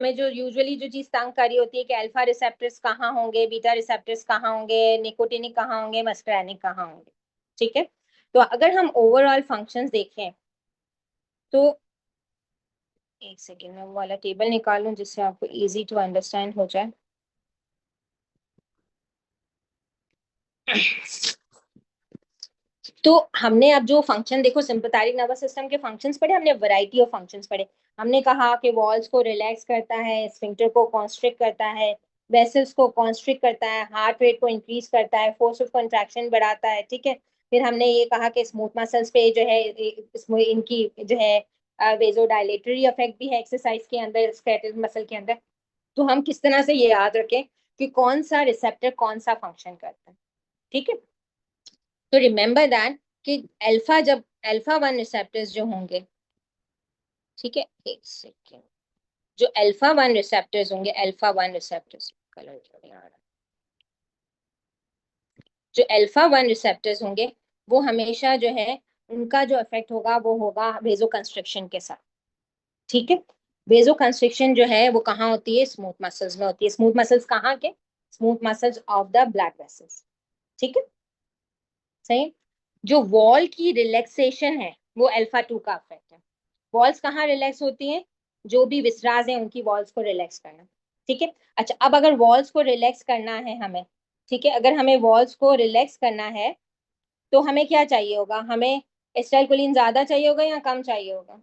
में जो यूजुअली जो चीज तंग कर रही होती है कि अल्फा रिसेप्टर्स कहाँ होंगे, बीटा रिसेप्टर्स कहाँ होंगे, निकोटिनिक कहाँ होंगे, मस्करैनिक कहाँ होंगे। ठीक है, तो अगर हम ओवरऑल फंक्शंस देखें तो एक सेकेंड में वो वाला टेबल निकालूं जिससे आपको इजी टू अंडरस्टैंड हो जाए। तो हमने अब जो फंक्शन देखो, सिंपैथेटिक नर्वस सिस्टम के फंक्शंस पढ़े हमने, वैरायटी ऑफ फंक्शंस पढ़े। हमने कहा कि वॉल्स को रिलैक्स करता है, स्फिंक्टर को कॉन्स्ट्रिक्ट करता है, वेसल्स को कॉन्स्ट्रिक्ट करता है, हार्ट रेट को इंक्रीज करता है, फोर्स ऑफ कंट्रैक्शन बढ़ाता है। ठीक है, फिर हमने ये कहा कि स्मूथ मसल्स पे जो है इनकी जो है वेजोडाइलेटरी इफेक्ट भी है एक्सरसाइज के अंदर, स्केलेटल मसल के अंदर। तो हम किस तरह से ये याद रखें कि कौन सा रिसेप्टर कौन सा फंक्शन करता है। ठीक है, तो रिमेंबर दैट कि अल्फा जब अल्फा वन रिसेप्टर्स जो होंगे, ठीक है एक सेकेंड, जो अल्फा वन रिसेप्टर्स होंगे, अल्फा वन रिसेप्टर्स कलर क्यों नहीं आ रहा, जो अल्फा वन रिसेप्टर्स होंगे वो हमेशा जो है उनका जो इफेक्ट होगा वो होगा वेजो कंस्ट्रिक्शन के साथ। ठीक है, वेजो कंस्ट्रिक्शन जो है वो कहाँ होती है, स्मूथ मसल्स में होती है। स्मूथ मसल्स कहाँ के, smooth muscles of the blood vessels. ठीक है, सही। जो वॉल की रिलैक्सेशन है वो अल्फा टू का इफेक्ट है। वॉल्स कहाँ रिलैक्स होती हैं, जो भी विसराज हैं उनकी वॉल्स को रिलैक्स करना। ठीक है, अच्छा अब अगर वॉल्स को रिलैक्स करना है हमें, ठीक है, अगर हमें वॉल्स को रिलैक्स करना है तो हमें क्या चाहिए होगा, हमें एसिटाइलकोलिन ज्यादा चाहिए होगा या कम चाहिए होगा।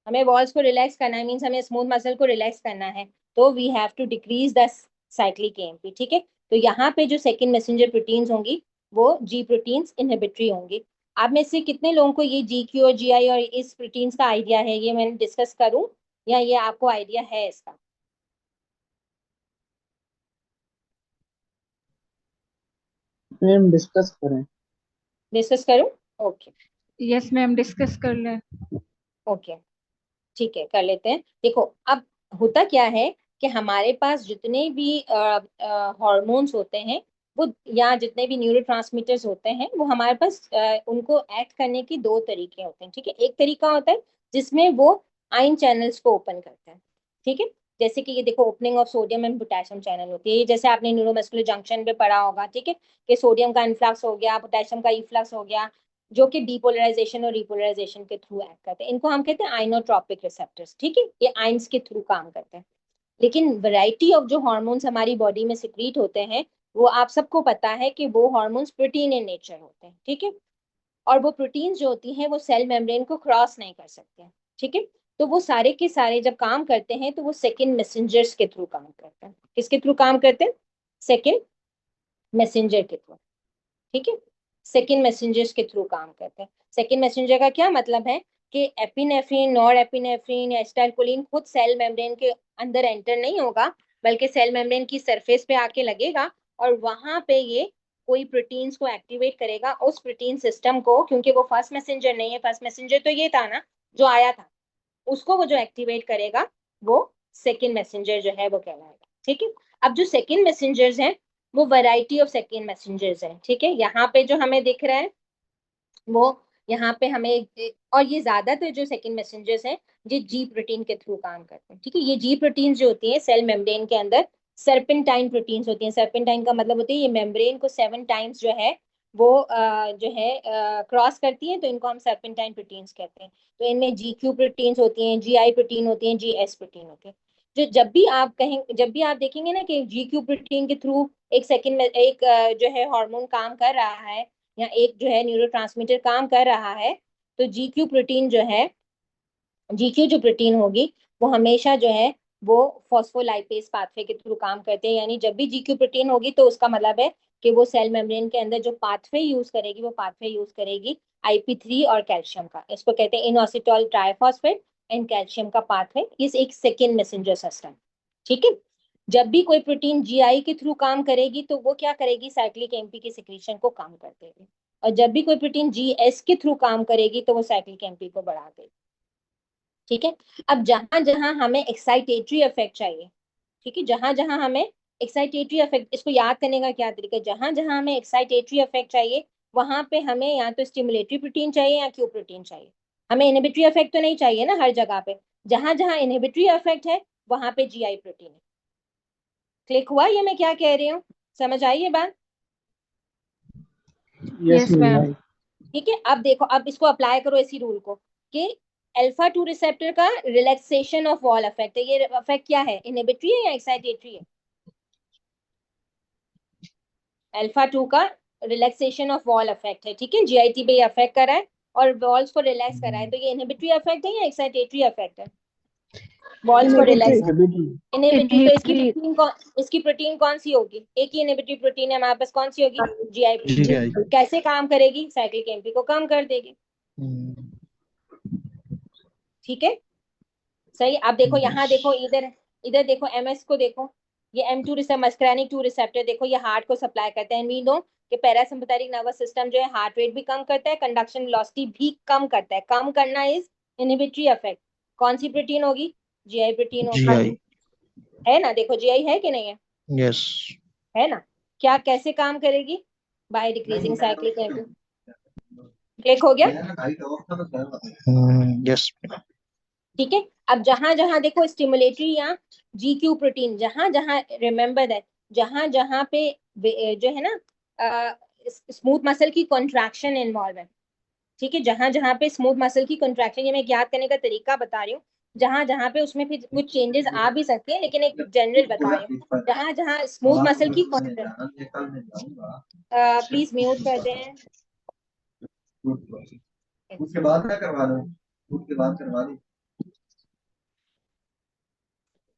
हमें वॉल्स को रिलैक्स करना है, मीन्स हमें स्मूथ मसल को रिलैक्स करना है, तो we have to decrease the cyclic AMP. ठीक है, तो यहाँ पे जो सेकंड मैसेंजर प्रोटीन्स होंगी वो जी प्रोटीन्स इनहिबिटरी होंगी। आप में से कितने लोगों को ये जी क्यू और जी आई और इस प्रोटीन्स का आइडिया है, ये मैंने डिस्कस करूं या ये आपको आइडिया है इसका? मैम डिस्कस करें। डिस्कस करूं? ओके। यस मैम, डिस्कस कर लें। ओके, ठीक है कर लेते हैं। देखो अब होता क्या है कि हमारे पास जितने भी हॉर्मोन्स होते हैं वो, या जितने भी न्यूरोट्रांसमीटर्स होते हैं वो हमारे पास उनको एक्ट करने की दो तरीके होते हैं। ठीक है, एक तरीका होता है जिसमें वो आयन चैनल्स को ओपन करते हैं। ठीक है, जैसे कि ये देखो opening of sodium and potassium channel होती है, ये जैसे आपने न्यूरोमस्कुलर जंक्शन पे पढ़ा होगा। ठीक है, कि सोडियम का इन्फ्लक्स हो गया, पोटेशियम का इफ्लक्स हो गया, जो कि डीपोलराइजेशन और रिपोलराइजेशन के थ्रू एक्ट करते हैं। इनको हम कहते हैं आइनोट्रोपिक रिसेप्टर्स। ठीक है, ये आइंस के थ्रू काम करते हैं। लेकिन वैरायटी ऑफ जो हार्मोन्स हमारी बॉडी में सिक्रीट होते हैं वो आप सबको पता है कि वो हार्मोन्स प्रोटीन इन नेचर होते हैं। ठीक है, और वो प्रोटीन जो होती हैं वो सेल मेम्ब्रेन को क्रॉस नहीं कर सकते हैं। ठीक है, तो वो सारे के सारे जब काम करते हैं तो वो सेकेंड मैसेंजर्स के थ्रू काम करते हैं। किसके थ्रू काम करते हैं, सेकेंड मैसेंजर के थ्रू। ठीक है, सेकेंड मैसेंजर्स के थ्रू काम करते हैं। सेकेंड मैसेंजर का क्या मतलब है कि एपिनेफ्रिन, नॉर एपिनेफ्रिन या एसिटाइलकोलिन खुद सेल मेम्ब्रेन के अंदर एंटर नहीं होगा, बल्कि सेल मेम्ब्रेन की सरफेस पे आके लगेगा और वहां पे ये कोई प्रोटीन्स को एक्टिवेट करेगा, उस प्रोटीन सिस्टम को, क्योंकि वो फर्स्ट मैसेंजर नहीं है, फर्स्ट मैसेंजर तो ये था ना जो आया था, उसको वो जो एक्टिवेट करेगा वो सेकेंड मैसेंजर जो है वो कहलाएगा। ठीक है, अब जो सेकेंड मैसेंजर्स हैं वो वैरायटी ऑफ सेकेंड मैसेंजर्स हैं। ठीक है, यहाँ पे जो हमें दिख रहा है वो, यहाँ पे हमें, और ये ज्यादातर जो सेकेंड मैसेंजर्स हैं ये जी प्रोटीन के थ्रू काम करते हैं। ठीक है, ये जी प्रोटीन जो होती है सेल मेम्ब्रेन के अंदर सर्पेंटाइन प्रोटीन्स होती हैं। सर्पेंटाइन का मतलब होती है ये मेम्ब्रेन को 7 टाइम्स जो है वो जो है क्रॉस करती है, तो इनको हम सर्पेंटाइन प्रोटीन्स कहते हैं। तो इनमें जी क्यू प्रोटीन्स होती हैं, जी आई प्रोटीन होती हैं, जी एस प्रोटीन होती है। जो जब भी आप कहें, जब भी आप देखेंगे ना कि जी क्यू प्रोटीन के थ्रू एक सेकेंड में एक जो है हार्मोन काम कर रहा है या एक जो है न्यूरोट्रांसमीटर काम कर रहा है, तो जीक्यू प्रोटीन जो है, जीक्यू जो प्रोटीन होगी वो हमेशा जो है वो फॉस्फोलाइपेज पाथवे के थ्रू काम करते हैं। यानी जब भी जीक्यू प्रोटीन होगी तो उसका मतलब है कि वो सेल मेम्ब्रेन के अंदर जो पाथवे यूज करेगी वो पाथवे यूज करेगी IP3 और कैल्शियम का। इसको कहते हैं इनोसिटॉल ट्राइफॉस्फेट एंड कैल्शियम का पाथवे, इस एक सेकेंड मैसेंजर सिस्टम। ठीक है, जब भी कोई प्रोटीन GI के थ्रू काम करेगी तो वो क्या करेगी, साइक्लिक एमपी के सिक्रीशन को काम कर देगी, और जब भी कोई प्रोटीन GS के थ्रू काम करेगी तो वो साइक्लिक एमपी को बढ़ा देगी। ठीक है, अब जहां जहां हमें एक्साइटेटरी इफेक्ट चाहिए, ठीक है, जहां जहां हमें एक्साइटेटरी इफेक्ट, इसको याद करने का क्या तरीका है, जहां जहां हमें एक्साइटेटरी इफेक्ट चाहिए वहां पे हमें या तो स्टिमुलेटरी प्रोटीन चाहिए या क्यू प्रोटीन चाहिए। हमें इनहिबिटरी इफेक्ट तो नहीं चाहिए ना हर जगह पे। जहां जहां इनहिबिटरी इफेक्ट है वहां पे जीआई प्रोटीन है। क्लिक हुआ ये मैं क्या कह रही हूँ? समझ आई ये बात? Yes Yes, ma'am. मैम। ठीक है, अब देखो, अब इसको अप्लाई करो इसी रूल को कि अल्फा 2 रिसेप्टर का रिलैक्सेशन ऑफ वॉल इफेक्ट है। ये इफेक्ट क्या है, इनहिबिटरी है या एक्साइटेटरी है? अल्फा 2 का रिलैक्सेशन ऑफ वॉल इफेक्ट है, ठीक है, जीआईटी पे अफेक्ट करा है और वॉल्स को रिलैक्स करा है, तो ये इनहिबिटरी इफेक्ट है या एक्साइटेटरी इफेक्ट है? वॉल्स को रिलैक्स, इनहिबिटरी। तो Inhibitory. इसकी प्रोटीन कौन सी होगी? एक ही इनहिबिटरी प्रोटीन है हमारे पास, कौन सी होगी? GI G protein. आई। कैसे काम करेगी? साइक्लिक एमपी को कम कर देगी, ठीक है, सही। अब देखो यहाँ देखो, इधर इधर देखो, एमएस को देखो, ये M2 रिसेप्टर, मस्करेनिक 2 रिसेप्टर, देखो ये हार्ट को सप्लाई करते हैं। वी नो कि पैरासिम्पैथेटिक नर्वस सिस्टम जो है हार्ट रेट भी कम करता है, कंडक्शन वेलोसिटी भी कम करता है। कम करना इज इनहिबिटरी इफेक्ट। कौन सी प्रोटीन होगी? जीआई प्रोटीन जी होगी, आई। है ना? देखो जीआई है कि नहीं है? यस। है ना? क्या कैसे काम करेगी? By decreasing cyclic MP. Click हो गया? यस। ठीक है, अब जहां जहां देखो स्टिमुलेटरी या जीक्यू प्रोटीन, जहां जहां रिमेंबर दैट, जहां जहां पे जो है ना स्मूथ मसल की कॉन्ट्रैक्शन इन्वॉल्व है, ठीक है, जहां जहां पे स्मूथ मसल की कॉन्ट्रैक्शन, ये मैं याद करने का तरीका बता रही हूँ, जहां जहां पे उसमें फिर कुछ चेंजेस आ भी सकते हैं, लेकिन एक जनरल बता रही हूँ, जहां जहां स्मूथ मसल की प्लीज म्यूट कर दें। उसके बाद क्या करवा लो, उसके बाद करवा दी।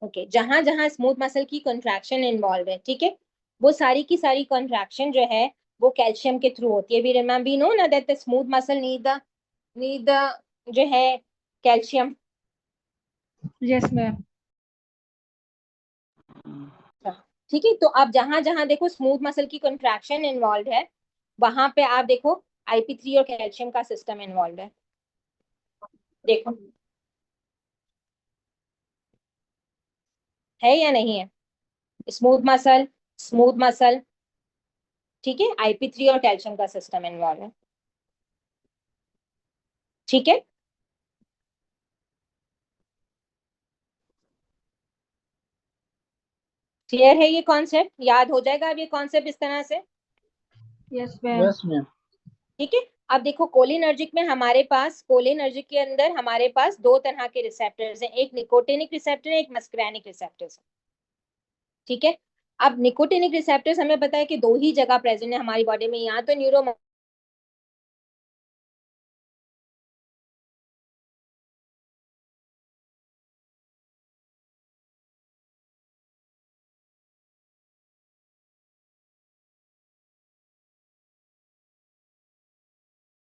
ओके, जहां जहां स्मूथ मसल की कॉन्ट्रैक्शन इन्वॉल्व है, ठीक है, वो सारी की सारी कॉन्ट्रैक्शन जो है वो कैल्शियम के थ्रू होती है। वी रिमेंबर, वी नो ना that the smooth muscle need the जो है कैल्शियम। Yes, ma'am. ठीक है, तो अब जहां जहां देखो स्मूथ मसल की कॉन्ट्रैक्शन इन्वॉल्व है, वहां पे आप देखो IP3 और कैल्शियम का सिस्टम इन्वॉल्व है। देखो है या नहीं है? स्मूथ मसल, स्मूथ मसल, ठीक है, IP3 और कैल्शियम का सिस्टम इन्वॉल्व है, ठीक है। क्लियर है ये कॉन्सेप्ट? याद हो जाएगा अब ये कॉन्सेप्ट इस तरह से, Yes, ma'am. Yes ma'am. ठीक है। अब देखो कोलिनर्जिक में हमारे पास, कोलिनर्जिक के अंदर हमारे पास दो तरह के रिसेप्टर्स हैं, एक निकोटिनिक रिसेप्टर है, एक मस्करेनिक रिसेप्टर्स है, ठीक है। अब निकोटिनिक रिसेप्टर्स हमें पता है कि दो ही जगह प्रेजेंट है हमारी बॉडी में, या तो न्यूरो